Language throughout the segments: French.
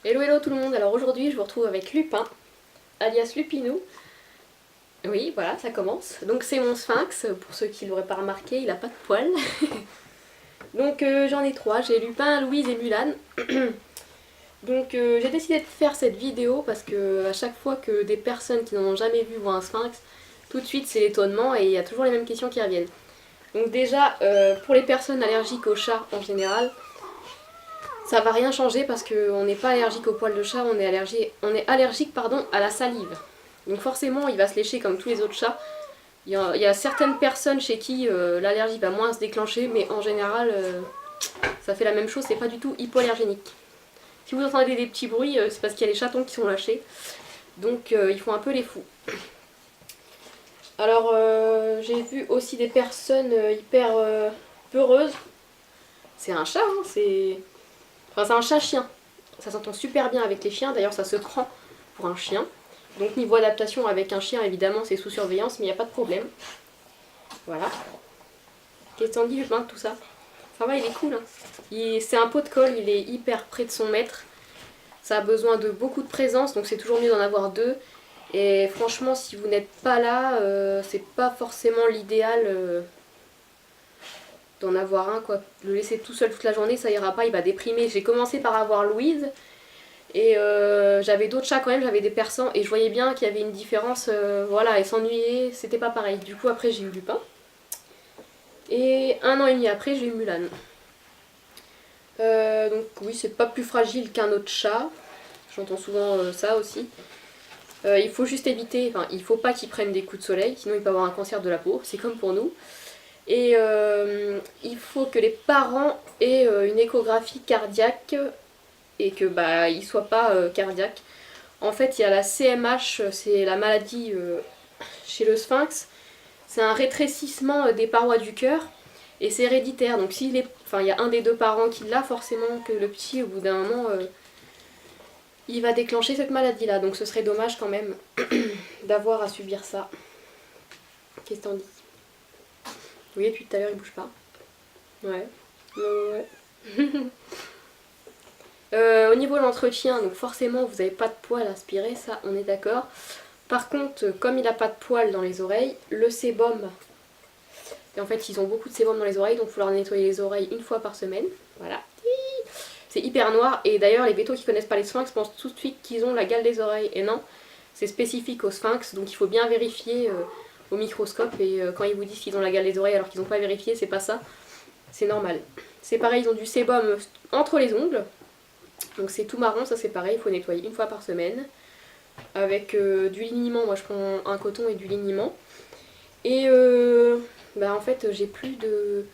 Hello hello tout le monde, alors aujourd'hui je vous retrouve avec Lupin, alias Lupinou. Oui voilà, ça commence. Donc c'est mon sphinx, pour ceux qui l'auraient pas remarqué, il a pas de poils. Donc j'en ai trois, j'ai Lupin, Louise et Mulan. Donc j'ai décidé de faire cette vidéo parce que à chaque fois que des personnes qui n'en ont jamais vu voient un sphinx, tout de suite c'est l'étonnement et il y a toujours les mêmes questions qui reviennent. Donc déjà, pour les personnes allergiques aux chats en général, ça va rien changer parce qu'on n'est pas allergique aux poils de chat, on est allergique pardon, à la salive. Donc forcément, il va se lécher comme tous les autres chats. Il y a certaines personnes chez qui l'allergie va moins se déclencher, mais en général, ça fait la même chose, c'est pas du tout hypoallergénique. Si vous entendez des petits bruits, c'est parce qu'il y a les chatons qui sont lâchés. Donc ils font un peu les fous. Alors j'ai vu aussi des personnes hyper peureuses. C'est un chat, hein, Enfin, c'est un chat-chien. Ça s'entend super bien avec les chiens, d'ailleurs ça se prend pour un chien. Donc niveau adaptation avec un chien, évidemment c'est sous surveillance, mais il n'y a pas de problème. Voilà. Qu'est-ce que t'en dis Lupin de tout ça? Ça va, il est cool. Hein. C'est un pot de colle, il est hyper près de son maître. Ça a besoin de beaucoup de présence, donc c'est toujours mieux d'en avoir deux. Et franchement, si vous n'êtes pas là, c'est pas forcément l'idéal d'en avoir un, quoi. Le laisser tout seul toute la journée, ça ira pas, il va déprimer. J'ai commencé par avoir Louise, et j'avais d'autres chats quand même, j'avais des persans, et je voyais bien qu'il y avait une différence, voilà, et s'ennuyer, c'était pas pareil. Du coup, après, j'ai eu Lupin. Et un an et demi après, j'ai eu Mulan. Donc oui, c'est pas plus fragile qu'un autre chat. J'entends souvent ça aussi. Il faut juste éviter, enfin, il faut pas qu'il prenne des coups de soleil, sinon il peut avoir un cancer de la peau, c'est comme pour nous. Et il faut que les parents aient une échographie cardiaque et que bah il soit pas cardiaque. En fait, il y a la CMH, c'est la maladie chez le sphinx. C'est un rétrécissement des parois du cœur et c'est héréditaire. Donc s'il est, enfin, il y a un des deux parents qui l'a, forcément que le petit, au bout d'un moment, il va déclencher cette maladie-là. Donc ce serait dommage quand même d'avoir à subir ça. Qu'est-ce que t'en dis? Oui, depuis tout à l'heure, il bouge pas. Ouais. Ouais. Au niveau de l'entretien, donc forcément vous n'avez pas de poils à aspirer, ça on est d'accord. Par contre, comme il n'a pas de poils dans les oreilles, le sébum, et en fait ils ont beaucoup de sébum dans les oreilles, donc il faut leur nettoyer les oreilles une fois par semaine. Voilà. C'est hyper noir, et d'ailleurs les vétos qui connaissent pas les sphinx pensent tout de suite qu'ils ont la gale des oreilles, et non, c'est spécifique aux sphinx, donc il faut bien vérifier au microscope, et quand ils vous disent qu'ils ont la gale des oreilles alors qu'ils n'ont pas vérifié, c'est pas ça, c'est normal. C'est pareil, ils ont du sébum entre les ongles, donc c'est tout marron, ça c'est pareil, il faut nettoyer une fois par semaine. Avec du liniment, moi je prends un coton et du liniment. Et bah en fait j'ai plus de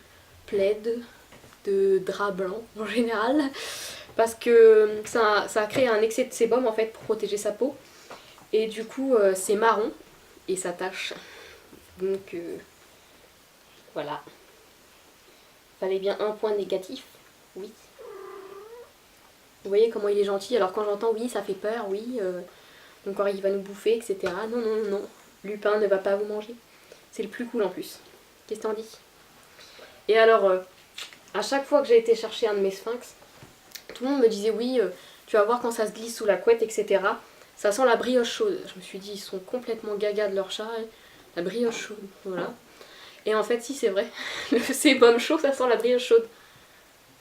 plaid, de drap blanc en général. Parce que ça a créé un excès de sébum en fait pour protéger sa peau. Et du coup c'est marron et ça tache. Donc voilà. Fallait bien un point négatif, oui. Vous voyez comment il est gentil, alors quand j'entends oui ça fait peur, oui, donc il va nous bouffer, etc. Non, non, non, Lupin ne va pas vous manger. C'est le plus cool en plus. Qu'est-ce que t'en dis? Et alors, à chaque fois que j'ai été chercher un de mes sphinx, tout le monde me disait oui, tu vas voir quand ça se glisse sous la couette, etc. Ça sent la brioche chaude. Je me suis dit, ils sont complètement gaga de leur chat, hein. La brioche chaude, voilà. Et en fait, si, c'est vrai. Le sébum chaud, ça sent la brioche chaude.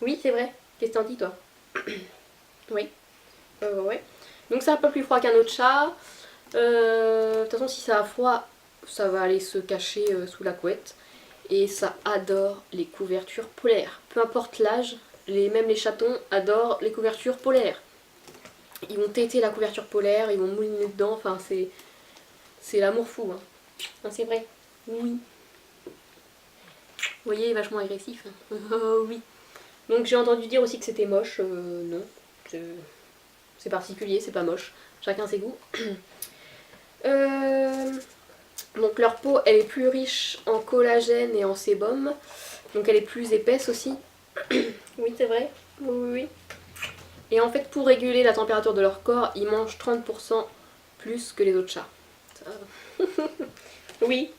Oui, c'est vrai. Qu'est-ce que t'en dis, toi? Oui. Ouais. Donc c'est un peu plus froid qu'un autre chat. De toute façon, si ça a froid, ça va aller se cacher sous la couette. Et ça adore les couvertures polaires. Peu importe l'âge, même les chatons adorent les couvertures polaires. Ils vont téter la couverture polaire, ils vont mouliner dedans, enfin c'est l'amour fou. Hein. Non, c'est vrai. Oui. Vous voyez, il est vachement agressif. Hein. Oh, oui. Donc j'ai entendu dire aussi que c'était moche. Non. C'est particulier, c'est pas moche. Chacun ses goûts. Donc leur peau, elle est plus riche en collagène et en sébum. Donc elle est plus épaisse aussi. Oui, c'est vrai. Oui, oui, oui. Et en fait, pour réguler la température de leur corps, ils mangent 30% plus que les autres chats. Oui.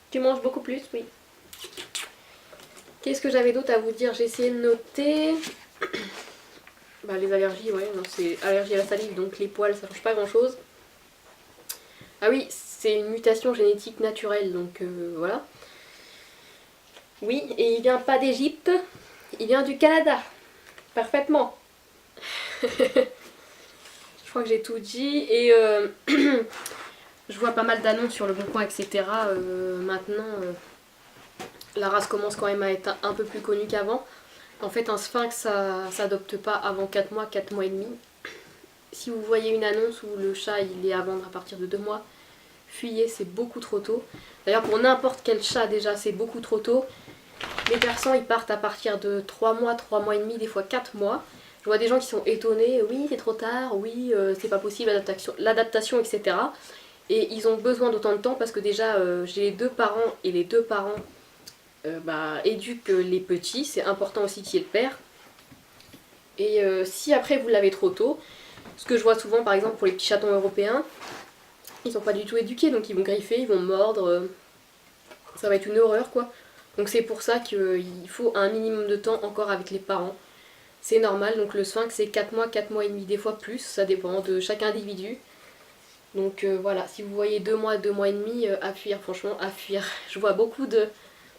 Tu manges beaucoup plus, oui. Qu'est-ce que j'avais d'autre à vous dire? J'ai essayé de noter. Bah, les allergies, ouais, c'est allergie à la salive, donc les poils, ça change pas grand chose. Ah oui, c'est une mutation génétique naturelle, donc voilà. Oui, et il vient pas d'Égypte, il vient du Canada. Parfaitement. Je crois que j'ai tout dit, et je vois pas mal d'annonces sur le Bon Coin, etc. Maintenant, la race commence quand même à être un peu plus connue qu'avant. En fait, un sphinx, ça s'adopte pas avant 4 mois, 4 mois et demi. Si vous voyez une annonce où le chat il est à vendre à partir de 2 mois, fuyez, c'est beaucoup trop tôt. D'ailleurs, pour n'importe quel chat, déjà, c'est beaucoup trop tôt. Les persans, ils partent à partir de 3 mois et demi, des fois 4 mois. Je vois des gens qui sont étonnés, oui, c'est trop tard, oui, c'est pas possible, l'adaptation, etc. Et ils ont besoin d'autant de temps parce que déjà, j'ai les deux parents et les deux parents éduquent les petits, c'est important aussi qu'il y ait le père. Et si après vous l'avez trop tôt, ce que je vois souvent par exemple pour les petits chatons européens, ils sont pas du tout éduqués, donc ils vont griffer, ils vont mordre, ça va être une horreur quoi. Donc c'est pour ça qu'il faut un minimum de temps encore avec les parents. C'est normal, donc le sphinx c'est 4 mois et demi, des fois plus, ça dépend de chaque individu. Donc voilà, si vous voyez 2 mois et demi, à fuir, franchement, à fuir. Je vois beaucoup de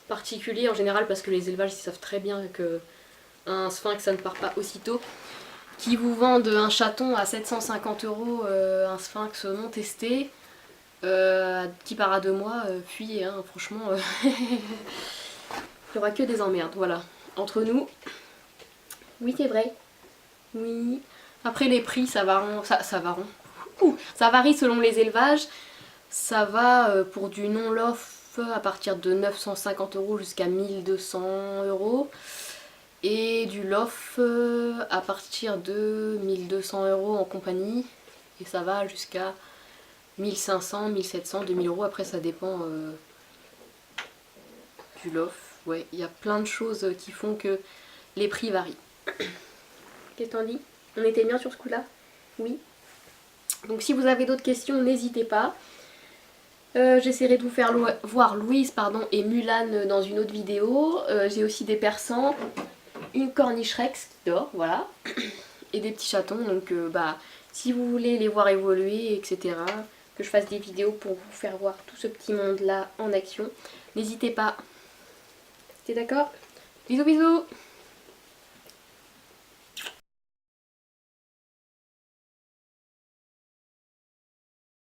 particuliers en général parce que les élevages ils savent très bien que un sphinx ça ne part pas aussitôt. Qui vous vendent un chaton à 750 €, un sphinx non testé, qui part à 2 mois, fuyez, hein, franchement, il n'y aura que des emmerdes, voilà. Entre nous, oui c'est vrai, oui. Après les prix, ça varie selon les élevages. Ça va pour du non-lof à partir de 950 € jusqu'à 1 200 €. Et du lof à partir de 1 200 € en compagnie. Et ça va jusqu'à 1500, 1700, 2000 €. Après ça dépend du lof. Ouais, il y a plein de choses qui font que les prix varient. Qu'est-ce que t'en dis? On était bien sur ce coup-là? Oui. Donc si vous avez d'autres questions, n'hésitez pas. J'essaierai de vous faire voir Louise et Mulan dans une autre vidéo. J'ai aussi des persans, une corniche rex qui dort, voilà, et des petits chatons. Donc si vous voulez les voir évoluer, etc., que je fasse des vidéos pour vous faire voir tout ce petit monde là en action, n'hésitez pas. T'es d'accord? Bisous bisous.